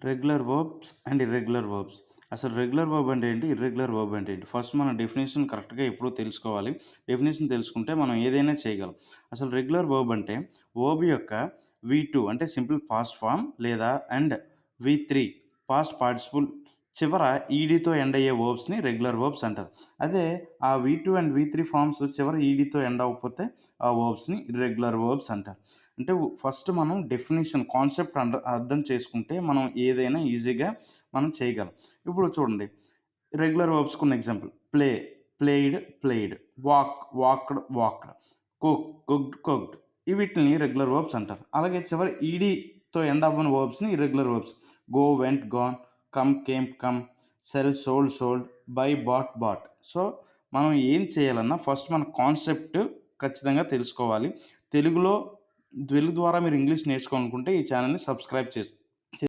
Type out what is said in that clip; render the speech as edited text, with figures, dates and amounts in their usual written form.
Regular verbs and irregular verbs. అసలు regular verb అంటే ఏంటి? ఇర్రెగ్యులర్ వర్బ్ అంటే ఏంటి? ఫస్ట్ మనం డెఫినిషన్ కరెక్ట్‌గా ఎప్పుడో తెలుసుకోవాలి. డెఫినిషన్ తెలుసుకుంటే మనం ఏదైనా చేయగలం. అసలు రెగ్యులర్ వర్బ్ అంటే వర్బ్ యొక్క వి2 అంటే సింపుల్ పాస్ట్ ఫార్మ్ లేదా వి3 పాస్ట్ పార్టిసిపుల్ చివర ఈడీతో ఎండ్ అయ్యే వర్బ్స్‌ని రెగ్యులర్ వర్బ్స్ అంటారు. అదే ఆ వి2 అండ్ వి3 ఫార్మ్స్ చివర ఈడీతో ఎండ్ అవ్వకపోతే ఆ వర్బ్స్‌ని ఇర్రెగ్యులర్ వర్బ్స్ అంటారు. అంటే ఫస్ట్ మనం డెఫినిషన్ కాన్సెప్ట్ అర్థం చేసుకుంటే మనం ఏదైనా ఈజీగా మనం చేయగలం. ఇప్పుడు చూడండి రెగ్యులర్ వర్బ్స్ కొన్ని example played, played, walked, walked, cooked వీటిని రెగ్యులర్ వర్బ్స్ అంటారు. అలాగే చివరి ఈడీతో ఎండ్ అవ్వని వర్బ్స్‌ని irregular verbs. Went, gone, come, sold, buy, bought. So, మనం ఏం చేయాలన్నా ఫస్ట్ మన కాన్సెప్ట్ ఖచ్చితంగా తెలుసుకోవాలి. తెలుగులో తెలుగు ద్వారా మీరు ఇంగ్లీష్ నేర్చుకోవాలనుకుంటే ఈ ఛానెల్‌ని సబ్స్క్రైబ్